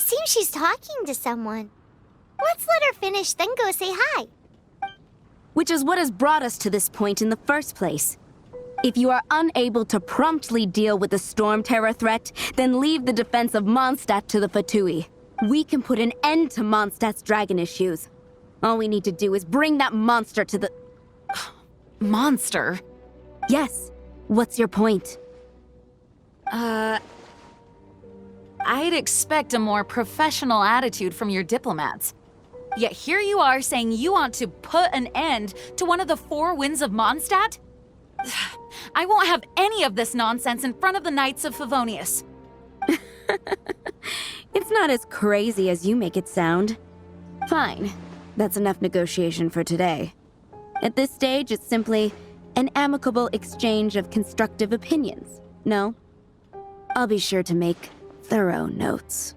seems she's talking to someone. Let's let her finish, then go say hi. Which is what has brought us to this point in the first place. If you are unable to promptly deal with the Storm Terror threat, then leave the defense of Mondstadt to the Fatui. We can put an end to Mondstadt's dragon issues. All we need to do is bring that monster to the... Monster? Yes. What's your point? I'd expect a more professional attitude from your diplomats. Yet here you are saying you want to put an end to one of the four winds of Mondstadt? I won't have any of this nonsense in front of the Knights of Favonius. It's not as crazy as you make it sound. Fine. That's enough negotiation for today. At this stage, it's simply an amicable exchange of constructive opinions. No? I'll be sure to make thorough notes.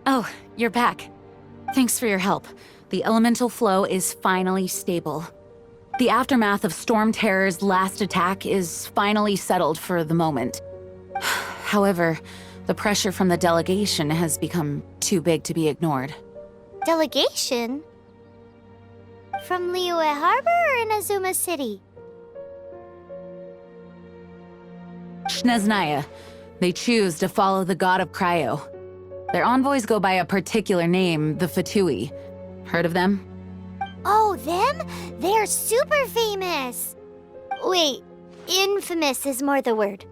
Oh, you're back. Thanks for your help. The elemental flow is finally stable. The aftermath of Storm Terror's last attack is finally settled for the moment. However, the pressure from the delegation has become too big to be ignored. Delegation? From Liyue Harbor or Inazuma City? Shneznaya. They choose to follow the god of Cryo. Their envoys go by a particular name, the Fatui. Heard of them? Oh, them? They're super famous! Wait, infamous is more the word.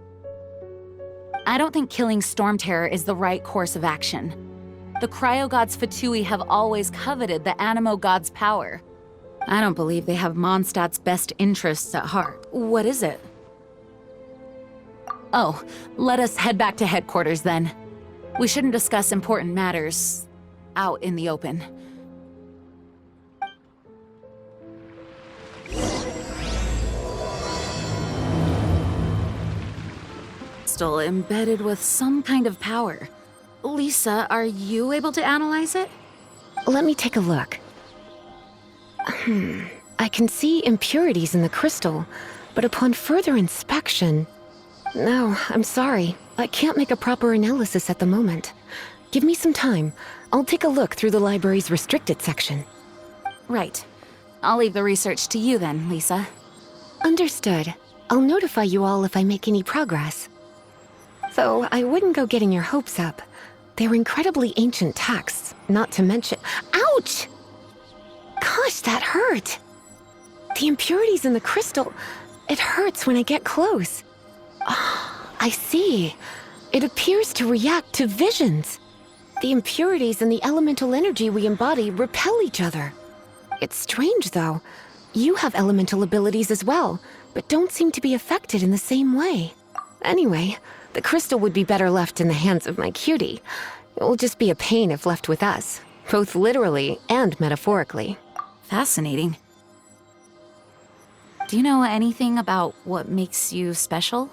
I don't think killing Storm Terror is the right course of action. The Cryo God's Fatui have always coveted the Animo God's power. I don't believe they have Mondstadt's best interests at heart. What is it? Oh, let us head back to headquarters then. We shouldn't discuss important matters out in the open. Still embedded with some kind of power. Lisa, are you able to analyze it? Let me take a look. I can see impurities in the crystal, but upon further inspection... No, I'm sorry. I can't make a proper analysis at the moment. Give me some time. I'll take a look through the library's restricted section. Right. I'll leave the research to you then, Lisa. Understood. I'll notify you all if I make any progress. Though I wouldn't go getting your hopes up. They're incredibly ancient texts, not to mention... Ouch! Gosh, that hurt! The impurities in the crystal... It hurts when I get close. I see. It appears to react to visions. The impurities and the elemental energy we embody repel each other. It's strange, though. You have elemental abilities as well, but don't seem to be affected in the same way. Anyway, the crystal would be better left in the hands of my cutie. It will just be a pain if left with us, both literally and metaphorically. Fascinating. Do you know anything about what makes you special?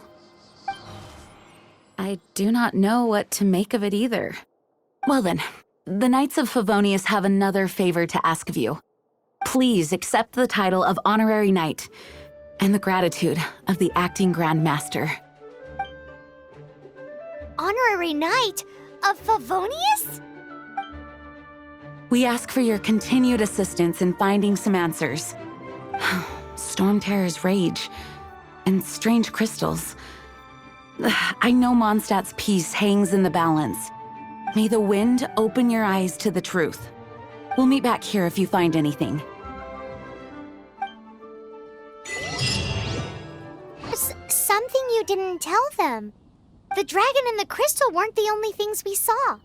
I do not know what to make of it either. Well then, the Knights of Favonius have another favor to ask of you. Please accept the title of Honorary Knight, and the gratitude of the Acting Grand Master. Honorary Knight of Favonius? We ask for your continued assistance in finding some answers. Storm Terror's rage, and strange crystals. I know Mondstadt's peace hangs in the balance. May the wind open your eyes to the truth. We'll meet back here if you find anything. Something you didn't tell them. The dragon and the crystal weren't the only things we saw.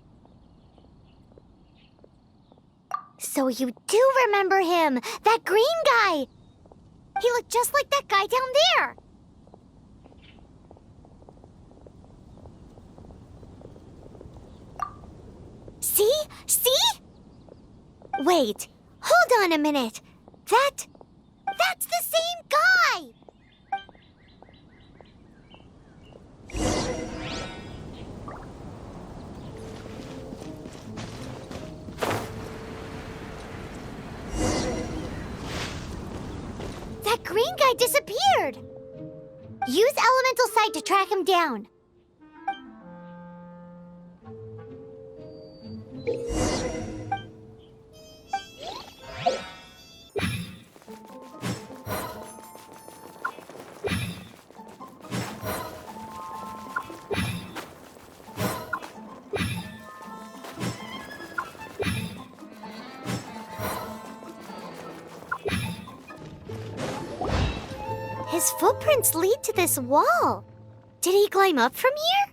So you do remember him, that green guy! He looked just like that guy down there! See? See? Wait, hold on a minute. That's the same guy! That green guy disappeared! Use Elemental Sight to track him down. His footprints lead to this wall. Did he climb up from here?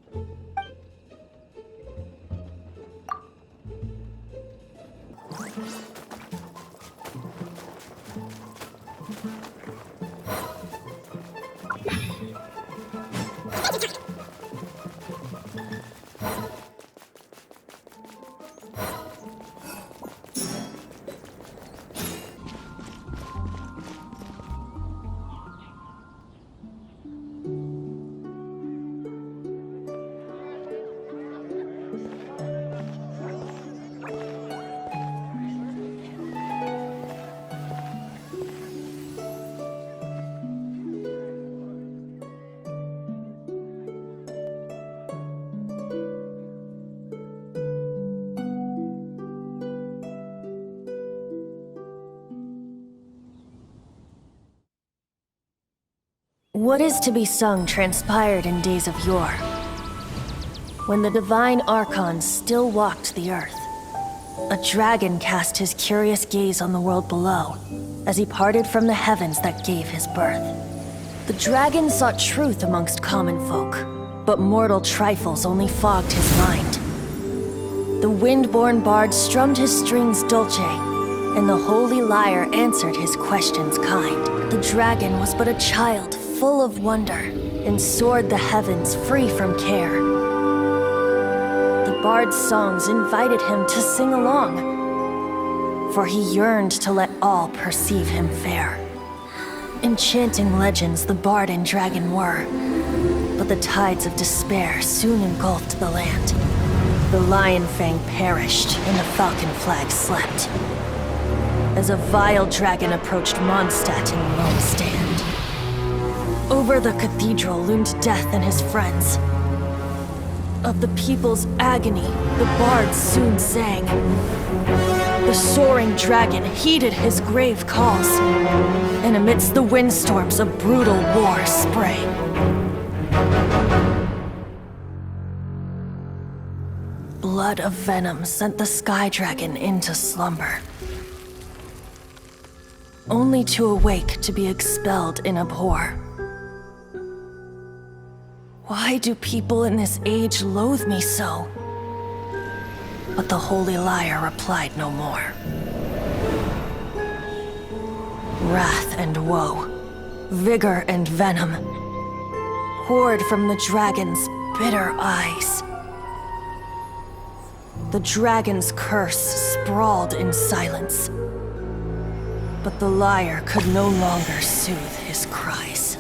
What is to be sung transpired in days of yore, when the divine archons still walked the earth. A dragon cast his curious gaze on the world below, as he parted from the heavens that gave his birth. The dragon sought truth amongst common folk, but mortal trifles only fogged his mind. The wind-born bard strummed his strings dulce, and the holy lyre answered his questions kind. The dragon was but a child, full of wonder, and soared the heavens free from care. The bard's songs invited him to sing along, for he yearned to let all perceive him fair. Enchanting legends the bard and dragon were, but the tides of despair soon engulfed the land. The lion fang perished, and the falcon flag slept, as a vile dragon approached Mondstadt in lone stand. Over the cathedral loomed death and his friends. Of the people's agony, the bards soon sang. The soaring dragon heeded his grave calls, and amidst the windstorms a brutal war sprang. Blood of venom sent the sky dragon into slumber, only to awake to be expelled in abhor. Why do people in this age loathe me so? But the holy lyre replied no more. Wrath and woe, vigor and venom, poured from the dragon's bitter eyes. The dragon's curse sprawled in silence, but the lyre could no longer soothe his cries.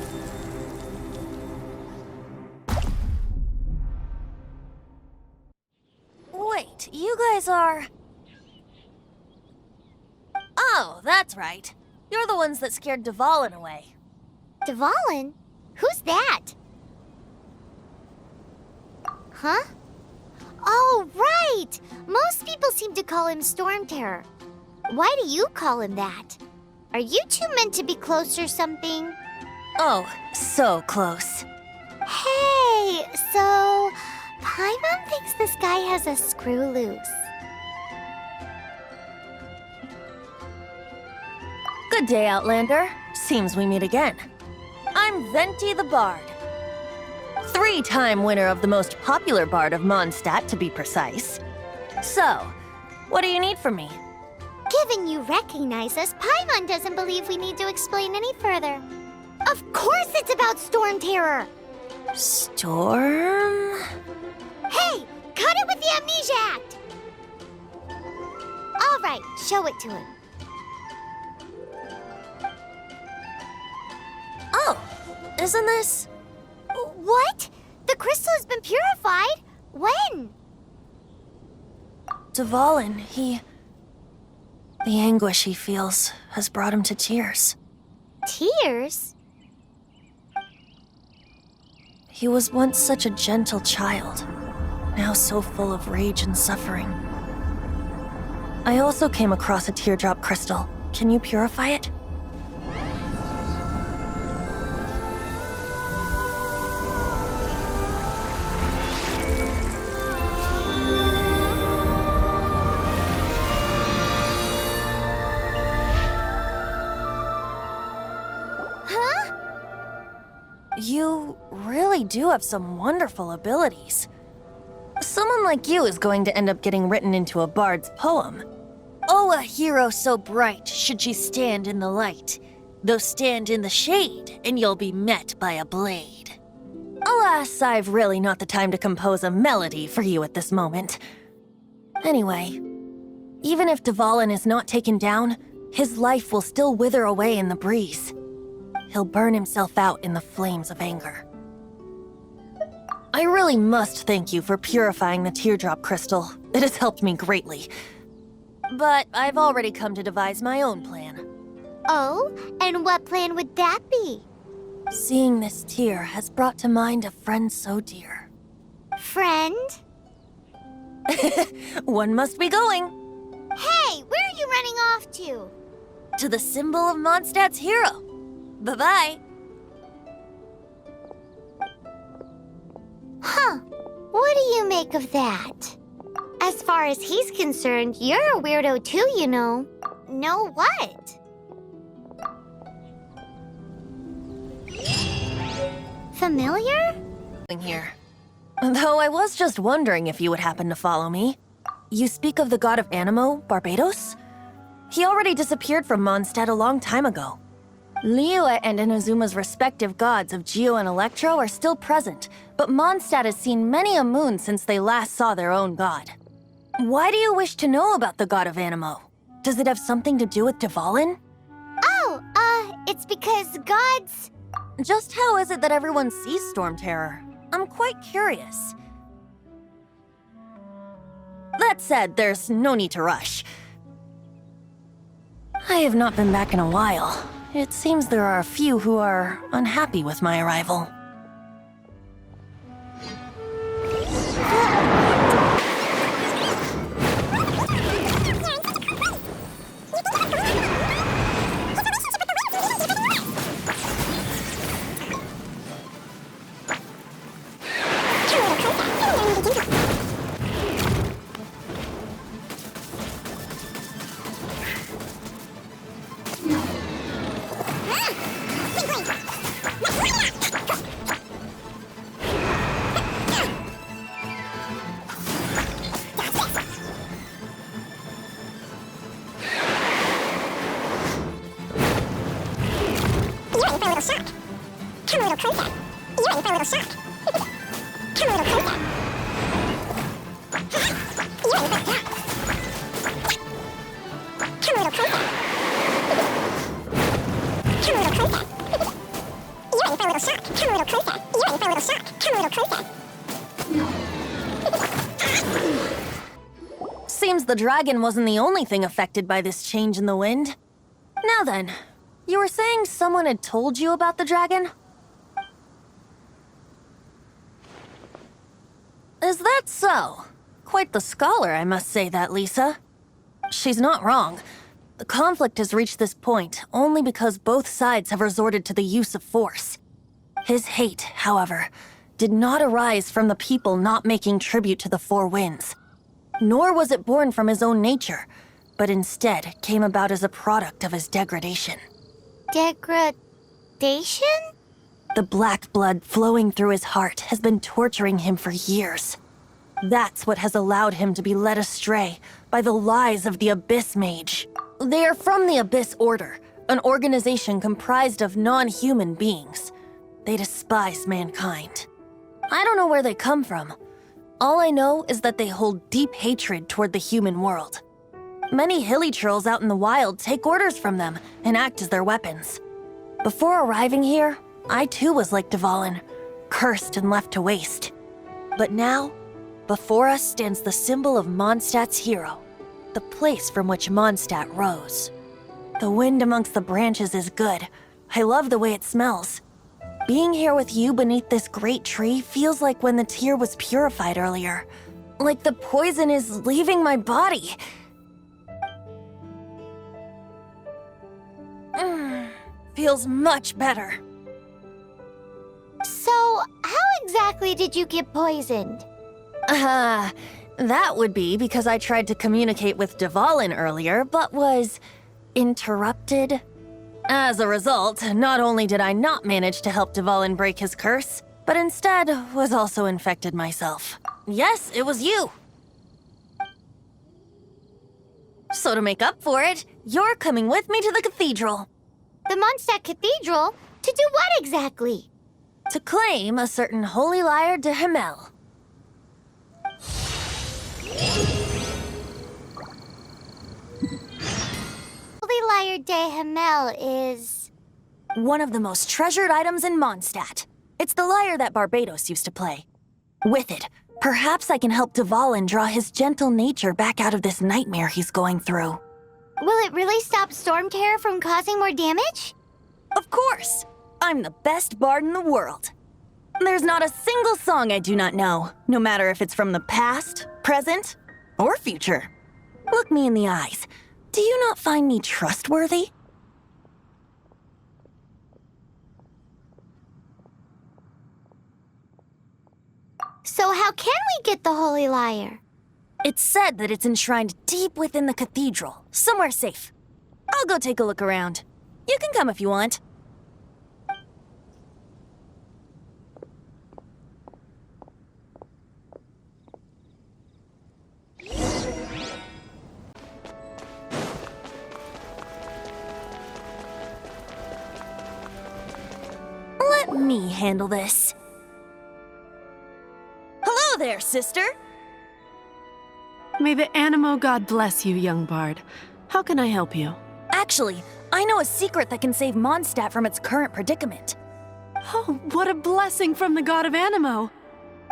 Wait, you guys are... Oh, that's right. You're the ones that scared Dvalin away. Dvalin? Who's that? Huh? Oh, right! Most people seem to call him Storm Terror. Why do you call him that? Are you two meant to be close or something? Oh, so close. Hey, so... Paimon thinks this guy has a screw loose. Good day, Outlander. Seems we meet again. I'm Venti the Bard. 3-time winner of the most popular bard of Mondstadt, to be precise. So, what do you need from me? Given you recognize us, Paimon doesn't believe we need to explain any further. Of course it's about Storm Terror! Storm? Hey! Cut it with the Amnesia Act! Alright, show it to him. Oh, isn't this... What? The crystal has been purified? When? Dvalin, he... The anguish he feels has brought him to tears. Tears? He was once such a gentle child, now so full of rage and suffering. I also came across a teardrop crystal. Can you purify it? You really do have some wonderful abilities. Someone like you is going to end up getting written into a bard's poem. Oh, a hero so bright should she stand in the light, though stand in the shade, and you'll be met by a blade. Alas, I've really not the time to compose a melody for you at this moment. Anyway, even if Dvalin is not taken down, his life will still wither away in the breeze. He'll burn himself out in the flames of anger. I really must thank you for purifying the teardrop crystal. It has helped me greatly. But I've already come to devise my own plan. Oh, and what plan would that be? Seeing this tear has brought to mind a friend so dear. Friend? One must be going. Hey, where are you running off to? To the symbol of Mondstadt's hero. Bye-bye. Huh. What do you make of that? As far as he's concerned, you're a weirdo too, you know. Know what? Familiar? Here. Though I was just wondering if you would happen to follow me. You speak of the god of Animo, Barbados? He already disappeared from Mondstadt a long time ago. Liyue and Inazuma's respective gods of Geo and Electro are still present, but Mondstadt has seen many a moon since they last saw their own god. Why do you wish to know about the god of Animo? Does it have something to do with Dvalin? Oh, it's because gods... Just how is it that everyone sees Storm Terror? I'm quite curious. That said, there's no need to rush. I have not been back in a while. It seems there are a few who are unhappy with my arrival. Seems the dragon wasn't the only thing affected by this change in the wind. Now then, you were saying someone had told you about the dragon? Is that so? Quite the scholar, I must say that, Lisa. She's not wrong. The conflict has reached this point only because both sides have resorted to the use of force. His hate, however, did not arise from the people not making tribute to the Four Winds. Nor was it born from his own nature, but instead came about as a product of his degradation. Degradation? The black blood flowing through his heart has been torturing him for years. That's what has allowed him to be led astray by the lies of the Abyss Mage. They are from the Abyss Order, an organization comprised of non-human beings. They despise mankind. I don't know where they come from. All I know is that they hold deep hatred toward the human world. Many hilly trolls out in the wild take orders from them and act as their weapons. Before arriving here, I too was like Dvalin, cursed and left to waste. But now, before us stands the symbol of Mondstadt's hero, the place from which Mondstadt rose. The wind amongst the branches is good. I love the way it smells. being here with you beneath this great tree feels like when the tear was purified earlier. Like the poison is leaving my body. Feels much better. So, how exactly did you get poisoned? That would be because I tried to communicate with Dvalin earlier, but was interrupted. As a result, not only did I not manage to help Dvalin break his curse, but instead was also infected myself. Yes, it was you. So to make up for it, you're coming with me to the cathedral. The Mondstadt Cathedral? To do what exactly? To claim a certain holy lyre de Himmel. Holy Lyre de Himmel is... one of the most treasured items in Mondstadt. It's the lyre that Barbados used to play. With it, perhaps I can help Dvalin draw his gentle nature back out of this nightmare he's going through. Will it really stop Storm Terror from causing more damage? Of course! I'm the best bard in the world. There's not a single song I do not know, no matter if it's from the past, present, or future. Look me in the eyes. Do you not find me trustworthy? So how can we get the Holy Lyre? It's said that it's enshrined deep within the cathedral, somewhere safe. I'll go take a look around. You can come if you want. Let me handle this. Hello there, sister! May the Animo God bless you, young bard. How can I help you? Actually, I know a secret that can save Mondstadt from its current predicament. Oh, what a blessing from the god of Animo!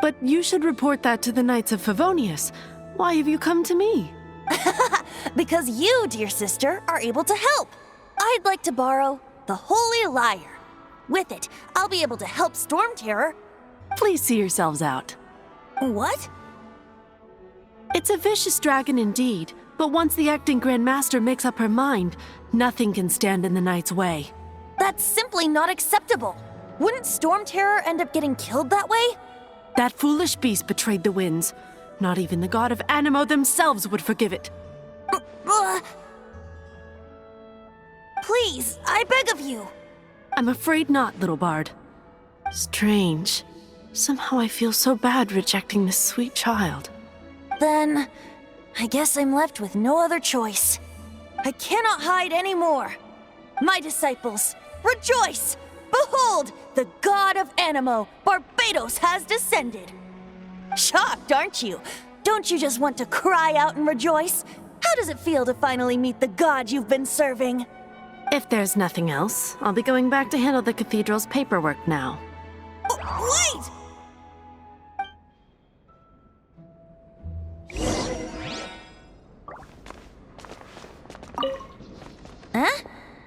But you should report that to the Knights of Favonius. Why have you come to me? Because you, dear sister, are able to help. I'd like to borrow the Holy Lyre. With it, I'll be able to help Storm Terror. Please see yourselves out. What? It's a vicious dragon indeed, but once the acting Grand Master makes up her mind, nothing can stand in the Knight's way. That's simply not acceptable. Wouldn't Storm Terror end up getting killed that way? That foolish beast betrayed the winds. Not even the god of Animo themselves would forgive it. Please, I beg of you. I'm afraid not, little bard. Strange. Somehow I feel so bad rejecting this sweet child. Then, I guess I'm left with no other choice. I cannot hide anymore. My disciples, rejoice! Behold, the god of Animo, Barbados, has descended. Shocked, aren't you? Don't you just want to cry out and rejoice? How does it feel to finally meet the god you've been serving? If there's nothing else, I'll be going back to handle the cathedral's paperwork now. Wait! Huh?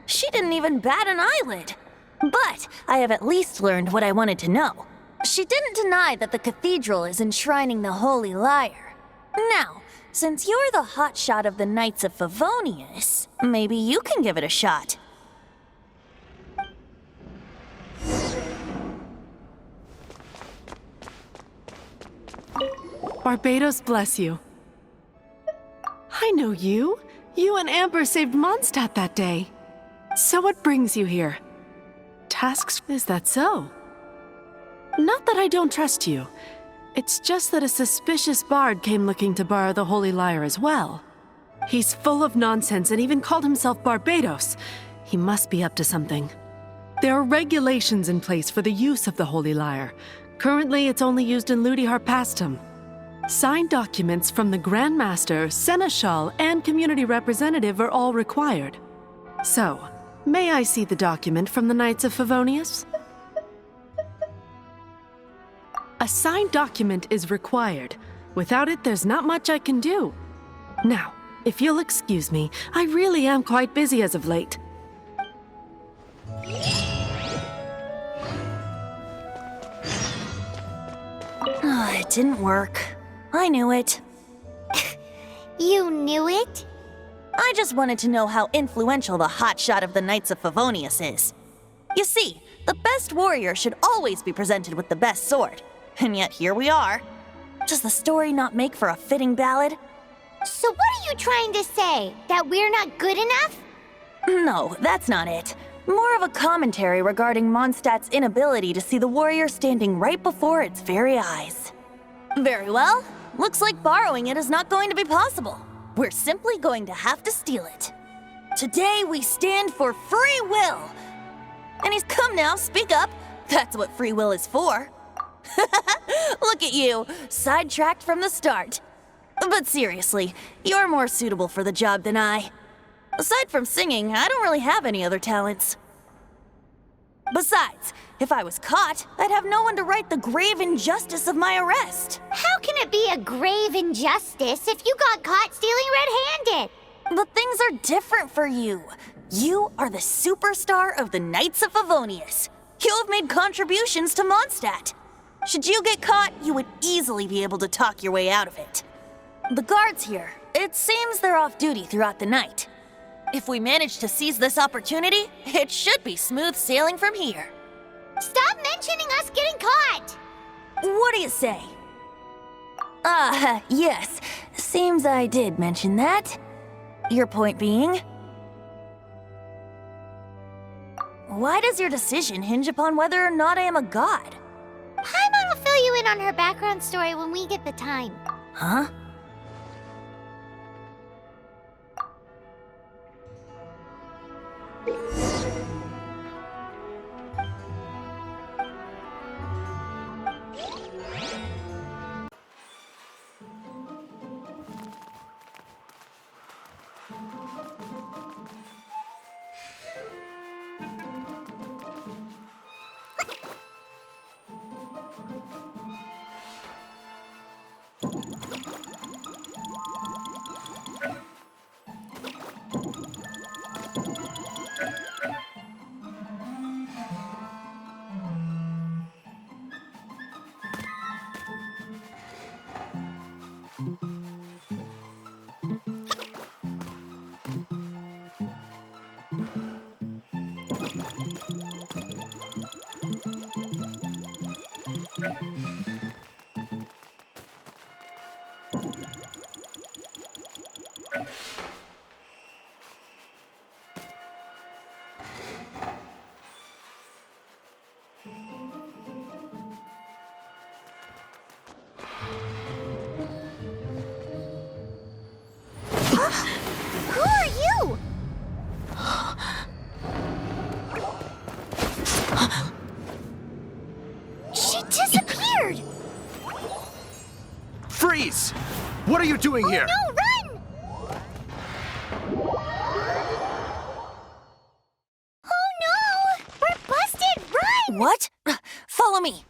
She didn't even bat an eyelid. But I have at least learned what I wanted to know. She didn't deny that the cathedral is enshrining the Holy Lyre. Now, since you're the hotshot of the Knights of Favonius, maybe you can give it a shot. Barbados bless you. I know you. You and Amber saved Mondstadt that day. So what brings you here? Tasks, is that so? Not that I don't trust you. It's just that a suspicious bard came looking to borrow the Holy Lyre as well. He's full of nonsense and even called himself Barbados. He must be up to something. There are regulations in place for the use of the Holy Lyre. Currently, it's only used in Ludi Harpastum. Signed documents from the Grand Master, Seneschal, and community representative are all required. So, may I see the document from the Knights of Favonius? A signed document is required. Without it, there's not much I can do. Now, if you'll excuse me, I really am quite busy as of late. didn't work. I knew it. You knew it? I just wanted to know how influential the hotshot of the Knights of Favonius is. You see, the best warrior should always be presented with the best sword. And yet here we are. Does the story not make for a fitting ballad? So what are you trying to say? That we're not good enough? No, that's not it. More of a commentary regarding Mondstadt's inability to see the warrior standing right before its very eyes. Very well. Looks like borrowing it is not going to be possible. We're simply going to have to steal it. Today we stand for free will. And he's come now, speak up. That's what free will is for. Look at you, sidetracked from the start. But seriously, you're more suitable for the job than I. Aside from singing, I don't really have any other talents. Besides, if I was caught, I'd have no one to right the grave injustice of my arrest. How can it be a grave injustice if you got caught stealing red-handed? But things are different for you. You are the superstar of the Knights of Favonius. You have made contributions to Mondstadt. Should you get caught, you would easily be able to talk your way out of it. The guards here, it seems they're off duty throughout the night. If we manage to seize this opportunity, it should be smooth sailing from here. Stop mentioning us getting caught! What do you say? Yes. Seems I did mention that. Your point being? Why does your decision hinge upon whether or not I am a god? Paimon will fill you in on her background story when we get the time. Huh? Who are you? She disappeared! Freeze! What are you doing here? No, run! Oh no! We're busted! Run! What? Follow me.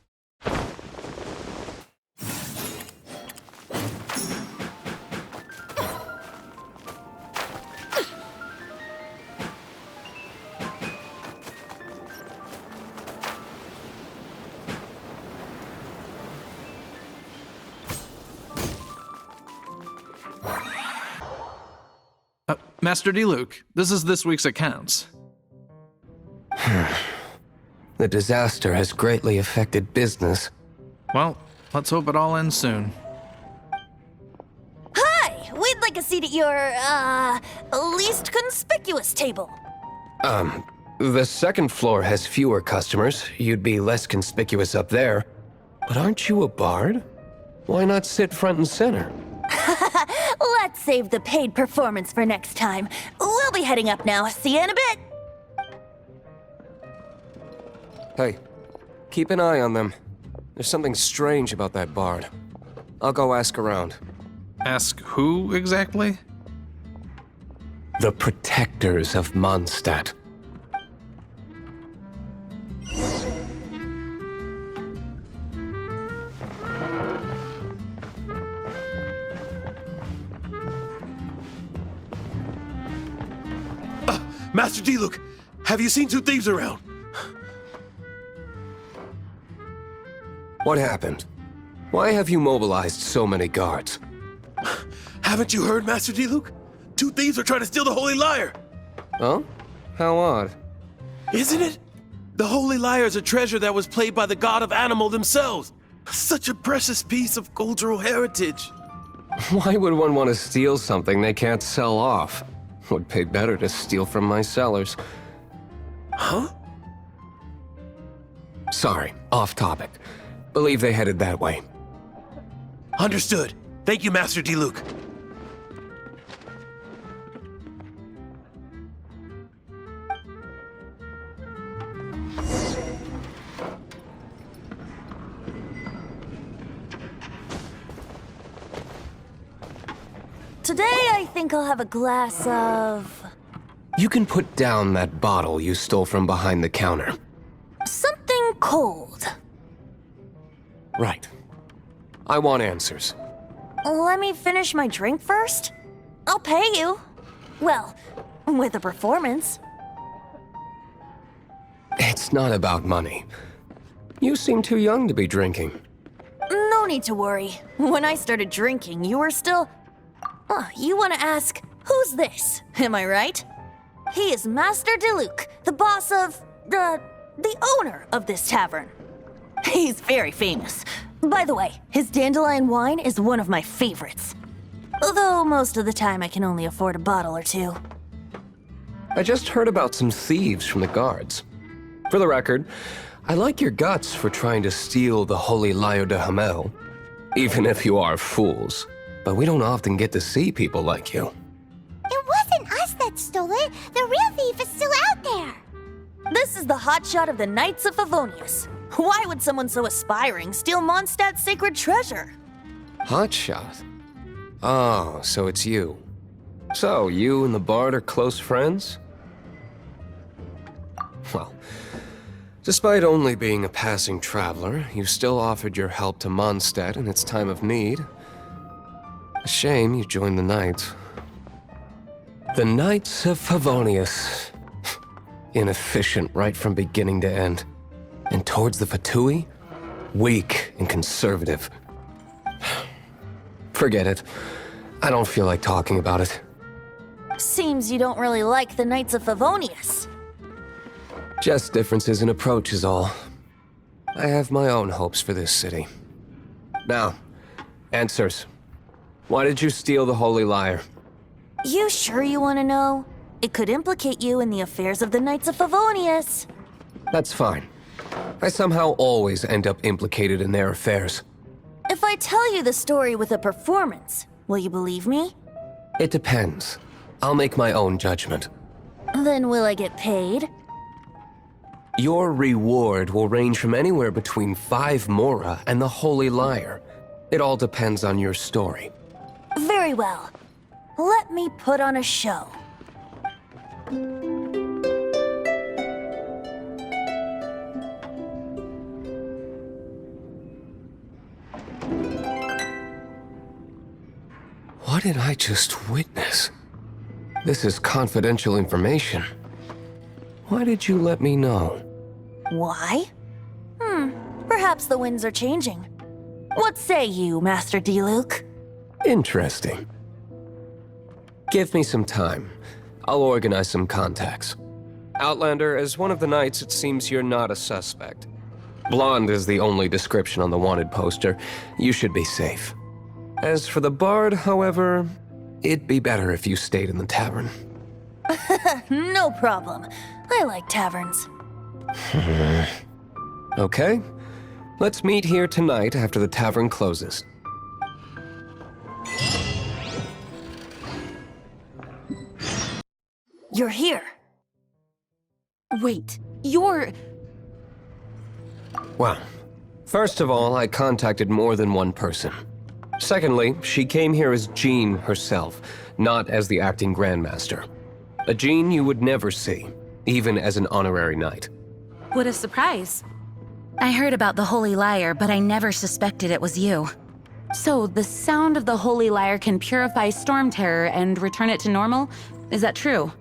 Master D-Luke, this is this week's accounts. The disaster has greatly affected business. Well, let's hope it all ends soon. Hi! We'd like a seat at your, least conspicuous table. The second floor has fewer customers. You'd be less conspicuous up there. But aren't you a bard? Why not sit front and center? Let's save the paid performance for next time. We'll be heading up now. See you in a bit. Hey, keep an eye on them. There's something strange about that bard. I'll go ask around. Ask who exactly? The protectors of Mondstadt. Master D-Luke, have you seen two thieves around? What happened? Why have you mobilized so many guards? Haven't you heard, Master Diluc? 2 thieves are trying to steal the Holy Lyre! Oh? How odd. Isn't it? The Holy Lyre is a treasure that was played by the god of animal themselves. Such a precious piece of cultural heritage. Why would one want to steal something they can't sell off? Would pay better to steal from my sellers. Huh? Sorry, off topic. Believe they headed that way. Understood. Thank you, Master Diluc. Today, I think I'll have a glass of... You can put down that bottle you stole from behind the counter. something cold. Right. I want answers. Let me finish my drink first. I'll pay you. Well, with a performance. It's not about money. You seem too young to be drinking. No need to worry. When I started drinking, you were still... you want to ask, who's this? Am I right? He is Master Diluc, the boss of... the owner of this tavern. He's very famous. By the way, his dandelion wine is one of my favorites. Although most of the time I can only afford a bottle or two. I just heard about some thieves from the guards. For the record, I like your guts for trying to steal the Holy Lyre de Hamel, even if you are fools. But we don't often get to see people like you. It wasn't us that stole it. The real thief is still out there. This is the hotshot of the Knights of Favonius. Why would someone so aspiring steal Mondstadt's sacred treasure? Hotshot? Oh, so it's you. So, you and the Bard are close friends? Well, despite only being a passing traveler, you still offered your help to Mondstadt in its time of need. A shame you joined the Knights. The Knights of Favonius. Inefficient right from beginning to end. And towards the Fatui, weak and conservative. Forget it. I don't feel like talking about it. Seems you don't really like the Knights of Favonius. Just differences in approach is all. I have my own hopes for this city. Now, answers. Why did you steal the Holy Lyre? You sure you want to know? It could implicate you in the affairs of the Knights of Favonius. That's fine. I somehow always end up implicated in their affairs. If I tell you the story with a performance, will you believe me? It depends. I'll make my own judgment. Then will I get paid? Your reward will range from anywhere between 5 Mora and the Holy Lyre. It all depends on your story. Very well. Let me put on a show. What did I just witness? This is confidential information. Why did you let me know? Why? Perhaps the winds are changing. What say you, Master Diluc? Interesting. Give me some time. I'll organize some contacts. Outlander, as one of the knights, it seems you're not a suspect. Blonde is the only description on the wanted poster. You should be safe. As for the Bard, however, it'd be better if you stayed in the tavern. No problem. I like taverns. Okay. Let's meet here tonight after the tavern closes. You're here. Wait, you're... Well, first of all, I contacted more than one person. Secondly, she came here as Jean herself, not as the acting Grandmaster. A Jean you would never see, even as an honorary knight. What a surprise. I heard about the Holy Lyre, but I never suspected it was you. So, the sound of the Holy Lyre can purify Storm Terror and return it to normal? Is that true?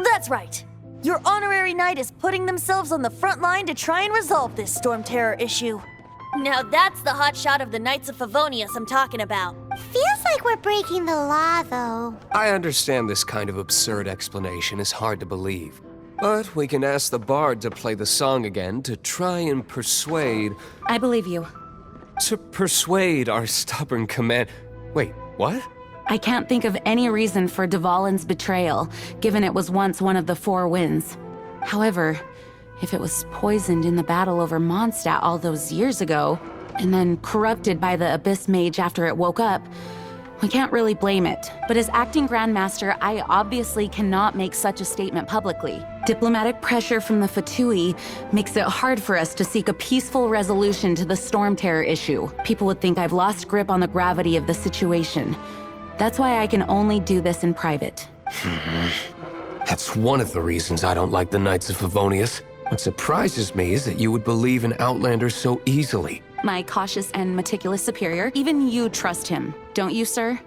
That's right. Your honorary knight is putting themselves on the front line to try and resolve this Storm Terror issue. Now that's the hot shot of the Knights of Favonius I'm talking about. Feels like we're breaking the law, though. I understand this kind of absurd explanation is hard to believe. But we can ask the bard to play the song again to try and persuade... I believe you. To persuade our stubborn command... Wait, what? I can't think of any reason for Dvalin's betrayal, given it was once one of the Four Winds. However, if it was poisoned in the battle over Mondstadt all those years ago, and then corrupted by the Abyss Mage after it woke up, we can't really blame it. But as acting Grandmaster, I obviously cannot make such a statement publicly. Diplomatic pressure from the Fatui makes it hard for us to seek a peaceful resolution to the Storm Terror issue. People would think I've lost grip on the gravity of the situation. That's why I can only do this in private. That's one of the reasons I don't like the Knights of Favonius. What surprises me is that you would believe in Outlanders so easily. My cautious and meticulous superior, even you trust him, don't you, sir?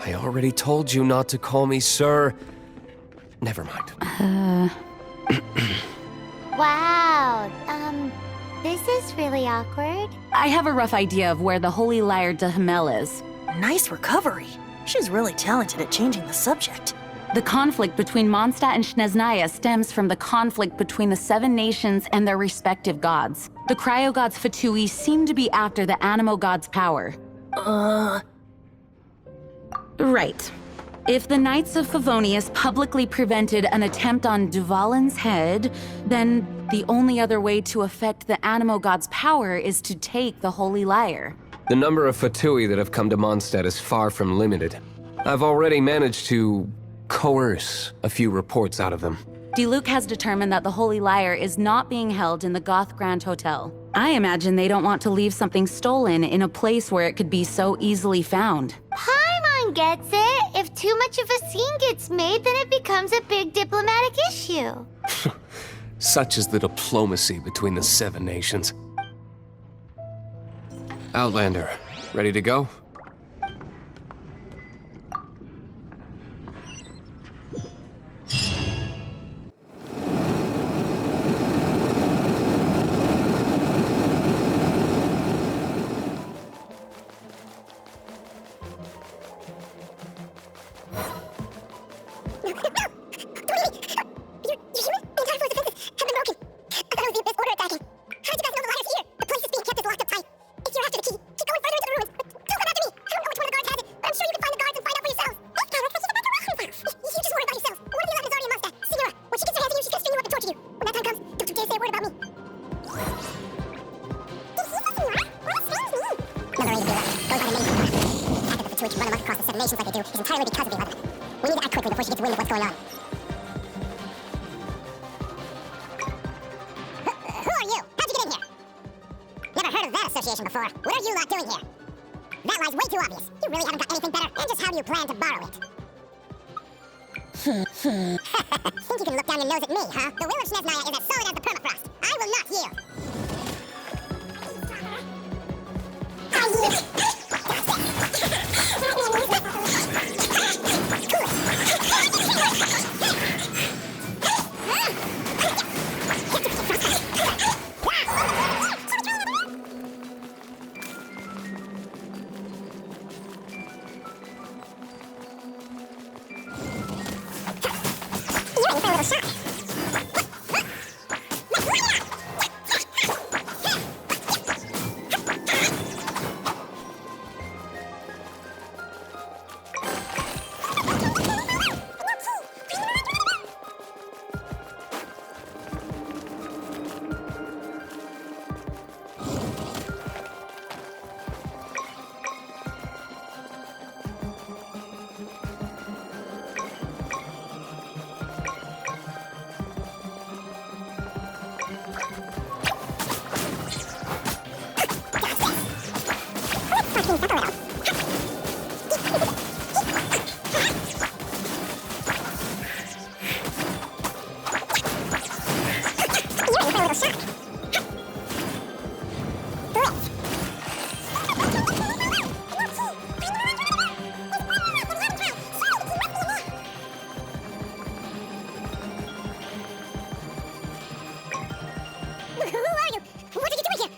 I already told you not to call me sir. Never mind. Wow, this is really awkward. I have a rough idea of where the Holy Lyre de Himmel is. Nice recovery. She's really talented at changing the subject. The conflict between Mondstadt and Snezhnaya stems from the conflict between the Seven Nations and their respective gods. The cryo-gods Fatui seem to be after the Animo god's power. Right. If the Knights of Favonius publicly prevented an attempt on Dvalin's head, then the only other way to affect the Animo god's power is to take the Holy Lyre. The number of Fatui that have come to Mondstadt is far from limited. I've already managed to coerce a few reports out of them. Diluc has determined that the Holy Lyre is not being held in the Goth Grand Hotel. I imagine they don't want to leave something stolen in a place where it could be so easily found. Paimon gets it. If too much of a scene gets made, then it becomes a big diplomatic issue. Such is the diplomacy between the Seven Nations. Outlander, ready to go? Think you can look down your nose at me, huh? The will of Snezhnaya is as solid as the permafrost. I will not yield. Who are you? What are you doing here?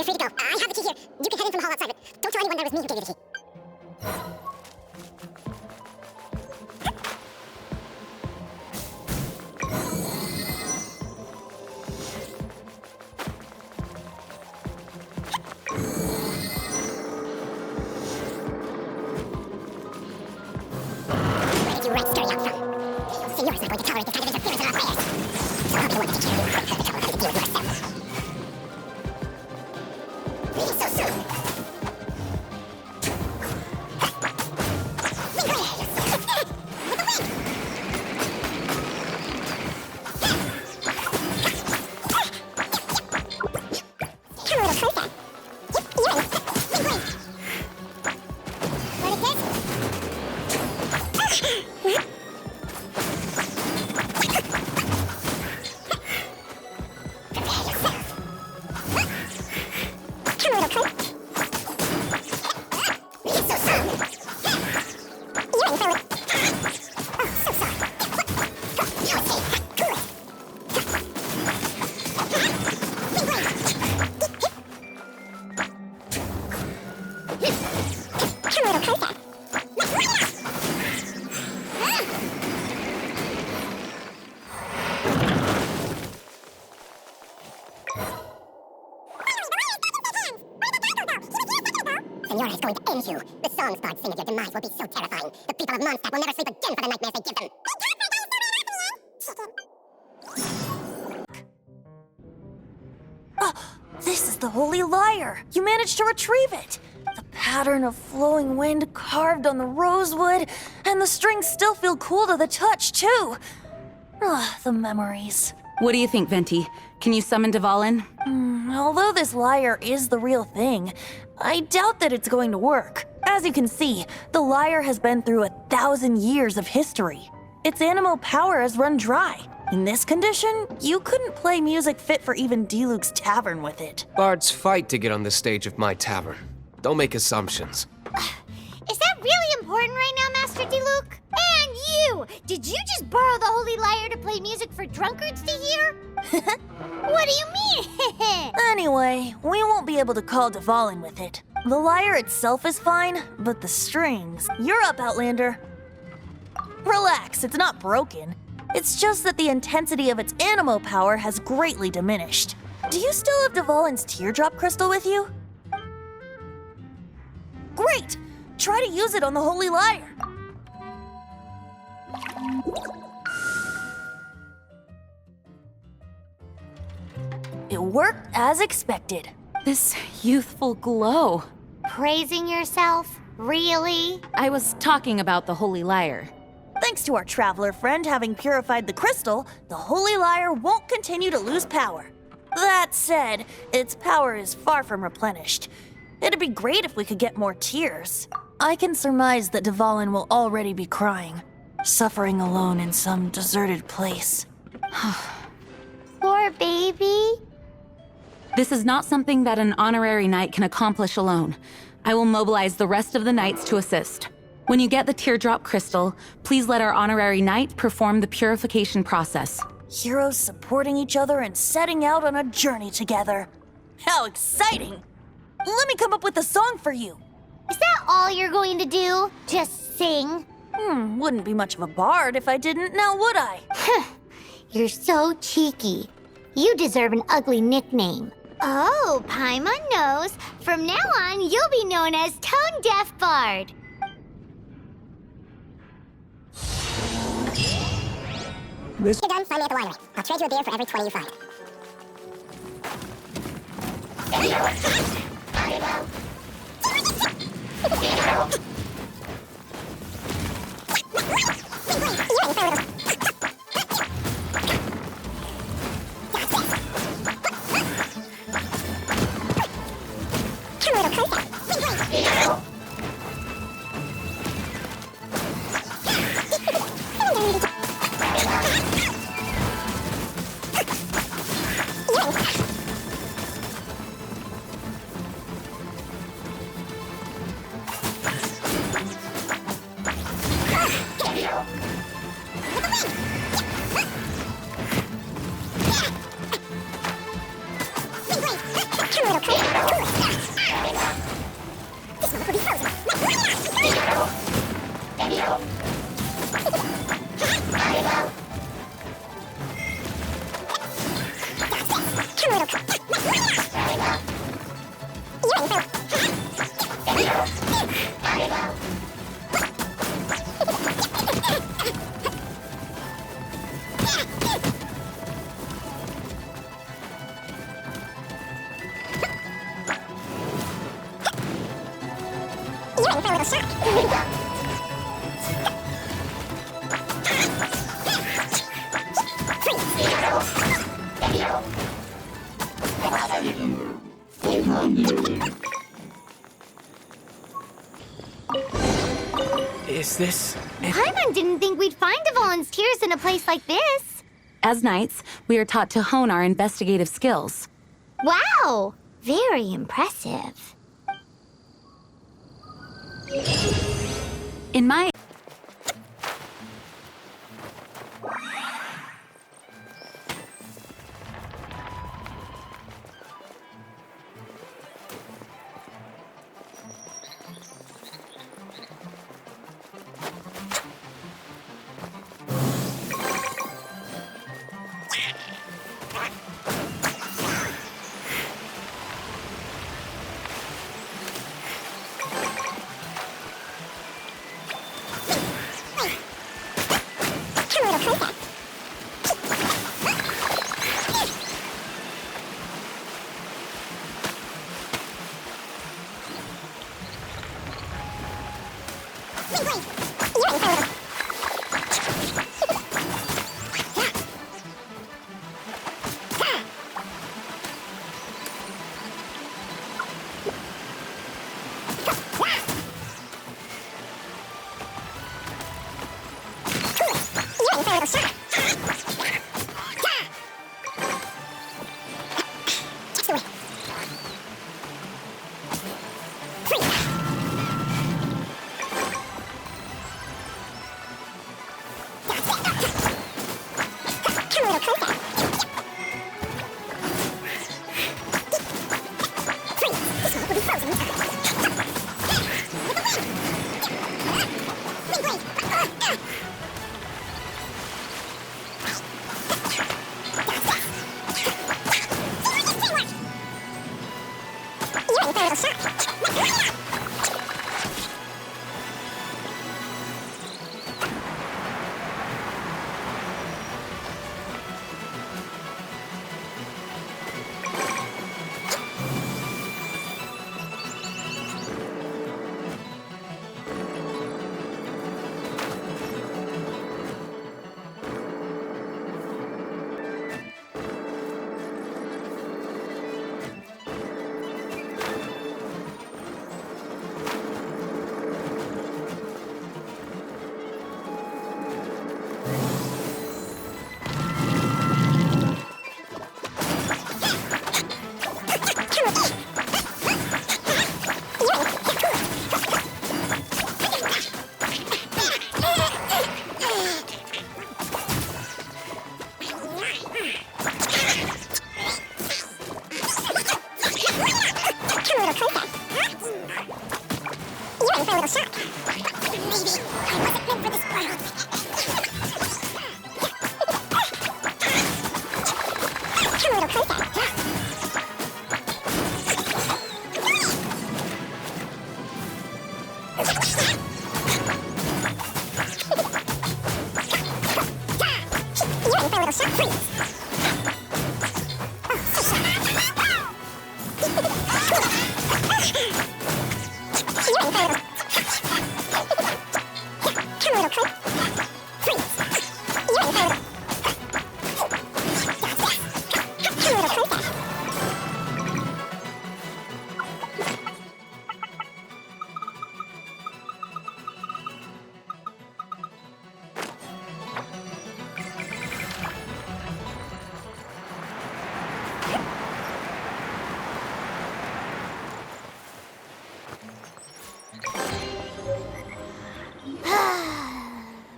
You're free to go. I have the key here. You can head in from the hall outside, but don't tell anyone that it was me who gave you the key. Where did you right scurry out from? Signora's not going to tolerate this kind of interference in our affairs. So I'll be the one to take care of you and her the trouble having to deal with yourself. Leaving so soon. Senora is going to end you. The song starts singing your demise will be so terrifying. The people of Mondstadt will never sleep again for the nightmares they give them. This is the Holy Lyre! You managed to retrieve it! The pattern of flowing wind carved on the rosewood, and the strings still feel cool to the touch, too. The memories. What do you think, Venti? Can you summon Dvalin? Although this lyre is the real thing, I doubt that it's going to work. As you can see, the lyre has been through 1,000 years of history. Its animal power has run dry. In this condition, you couldn't play music fit for even Diluc's tavern with it. Bards fight to get on the stage of my tavern. Don't make assumptions. Is that really important right now, Master Diluc? And you! Did you just borrow the Holy Lyre to play music for drunkards to hear? What do you mean? Anyway, we won't be able to call Dvalin with it. The lyre itself is fine, but the strings... You're up, Outlander. Relax, it's not broken. It's just that the intensity of its animal power has greatly diminished. Do you still have Dvalin's teardrop crystal with you? Great! Try to use it on the Holy Lyre. It worked as expected. This youthful glow. Praising yourself? Really? I was talking about the Holy Lyre. Thanks to our traveler friend having purified the crystal, the Holy Lyre won't continue to lose power. That said, its power is far from replenished. It'd be great if we could get more tears. I can surmise that Dvalin will already be crying, suffering alone in some deserted place. Poor baby. This is not something that an honorary knight can accomplish alone. I will mobilize the rest of the knights to assist. When you get the teardrop crystal, please let our honorary knight perform the purification process. Heroes supporting each other and setting out on a journey together. How exciting! Let me come up with a song for you. Is that all you're going to do? Just sing? Wouldn't be much of a bard if I didn't, now would I? You're so cheeky. You deserve an ugly nickname. Oh, Paimon knows. From now on, you'll be known as Tone Deaf Bard. You're done, find me at the winery. I'll trade you a beer for every 20 you find. Come on, You're in for a little shock. Is this... Paimon didn't think we'd find the volunteers in a place like this. As knights, we are taught to hone our investigative skills. Wow! Very impressive. In my...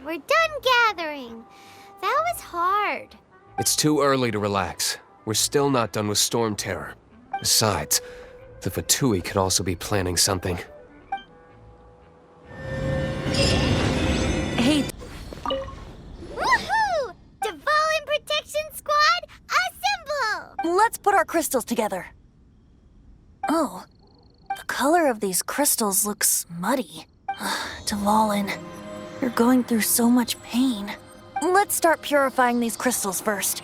We're done gathering. That was hard. It's too early to relax. We're still not done with Storm Terror. Besides, the Fatui could also be planning something. Hey, Woohoo! Dvalin Protection Squad, assemble! Let's put our crystals together. Oh, the color of these crystals looks muddy. Dvalin, you're going through so much pain. Let's start purifying these crystals first.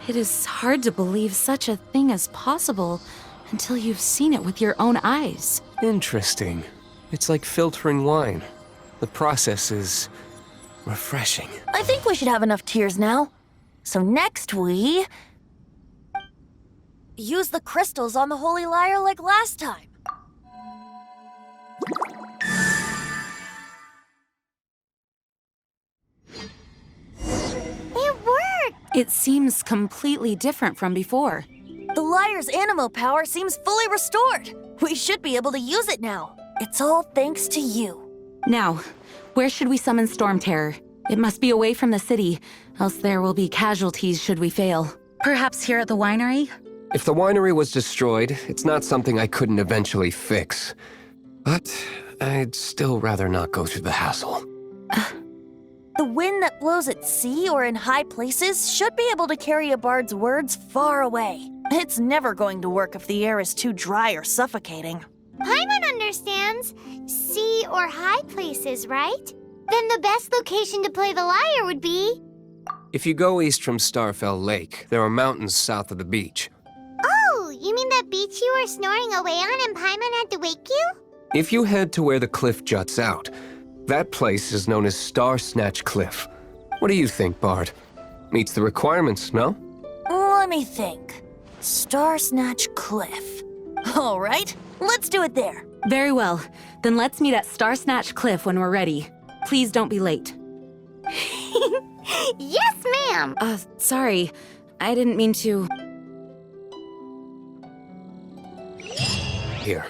It is hard to believe such a thing is possible until you've seen it with your own eyes. Interesting. It's like filtering wine. The process is refreshing. I think we should have enough tears now. So next we... use the crystals on the Holy Lyre like last time. It worked! It seems completely different from before. The lyre's animo power seems fully restored. We should be able to use it now. It's all thanks to you. Now, where should we summon Storm Terror? It must be away from the city, else there will be casualties should we fail. Perhaps here at the winery? If the winery was destroyed, it's not something I couldn't eventually fix. But I'd still rather not go through the hassle. The wind that blows at sea or in high places should be able to carry a bard's words far away. It's never going to work if the air is too dry or suffocating. Paimon understands. Sea or high places, right? Then the best location to play the lyre would be... If you go east from Starfell Lake, there are mountains south of the beach. Oh, you mean that beach you were snoring away on and Paimon had to wake you? If you head to where the cliff juts out, that place is known as Star Snatch Cliff. What do you think, Bard? Meets the requirements, no? Let me think. Star Snatch Cliff. All right, let's do it there. Very well. Then let's meet at Star Snatch Cliff when we're ready. Please don't be late. Yes, ma'am! Sorry. I didn't mean to... Here.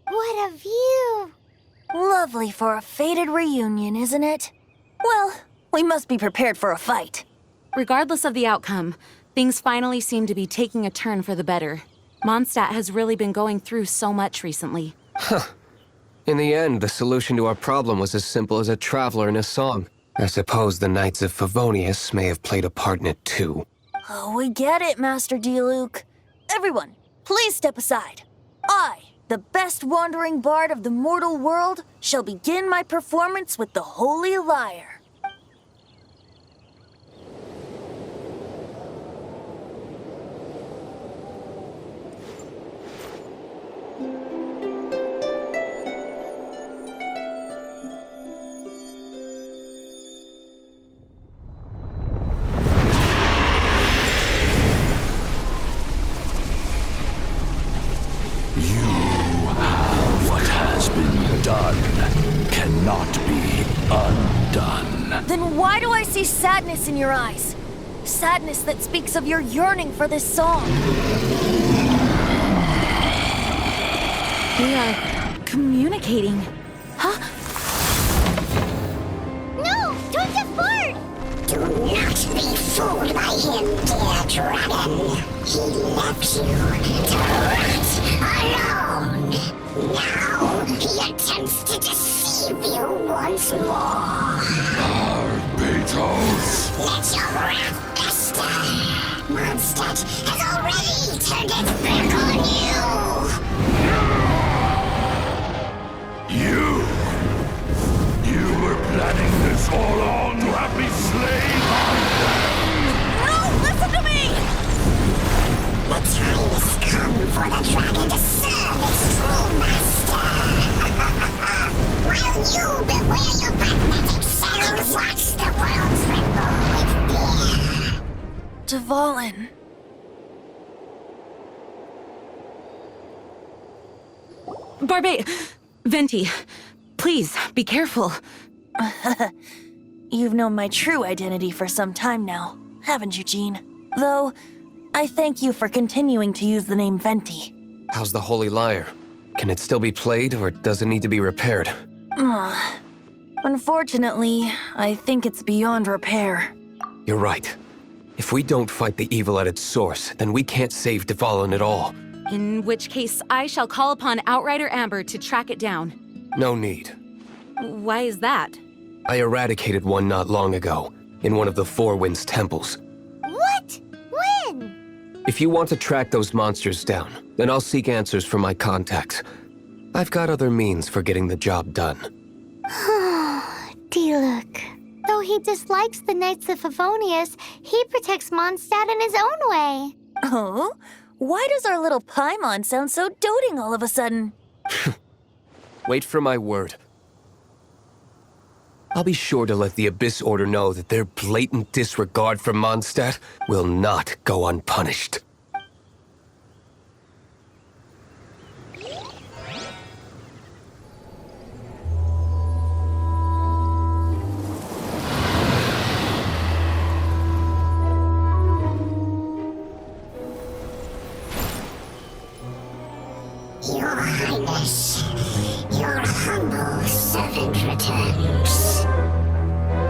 What a view! Lovely for a fated reunion, isn't it? Well, we must be prepared for a fight. Regardless of the outcome, things finally seem to be taking a turn for the better. Mondstadt has really been going through so much recently. In the end, the solution to our problem was as simple as a traveler in a song. I suppose the Knights of Favonius may have played a part in it too. Oh, we get it, Master Diluc. Everyone, please step aside. I, the best wandering bard of the mortal world, shall begin my performance with the Holy Lyre. Cannot be undone. Then why do I see sadness in your eyes? Sadness that speaks of your yearning for this song. We are communicating. Huh? No! Don't get bored! Do not be fooled by him, dear dragon. He left you to rot alone. Now he attempts to deceive you once more. Barbatos! Let your wrath fester. Mondstadt has already turned its back on You! You were planning this all on to have me slain by them! No, listen to me! The time has come for the dragon to serve its true master. While you beware your magnetic settings, watch the world tremble with fear. Dvalin. Venti, please, be careful. You've known my true identity for some time now, haven't you, Jean? Though, I thank you for continuing to use the name Venti. How's the Holy Lyre? Can it still be played, or does it need to be repaired? Unfortunately, I think it's beyond repair. You're right. If we don't fight the evil at its source, then we can't save Dvalin at all. In which case, I shall call upon Outrider Amber to track it down. No need. Why is that? I eradicated one not long ago, in one of the Four Winds temples. What? When? If you want to track those monsters down, then I'll seek answers from my contacts. I've got other means for getting the job done. Diluc. Though he dislikes the Knights of Favonius, he protects Mondstadt in his own way. Oh? Why does our little Paimon sound so doting all of a sudden? Wait for my word. I'll be sure to let the Abyss Order know that their blatant disregard for Mondstadt will not go unpunished. Your Highness, your humble servant returns.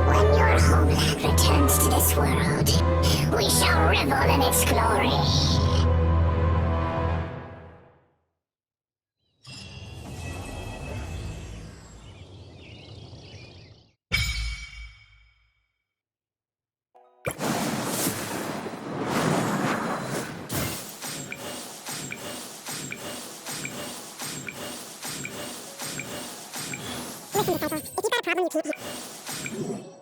When your homeland returns to this world, we shall revel in its glory. Listen, Professor, if you've got a problem, you keep...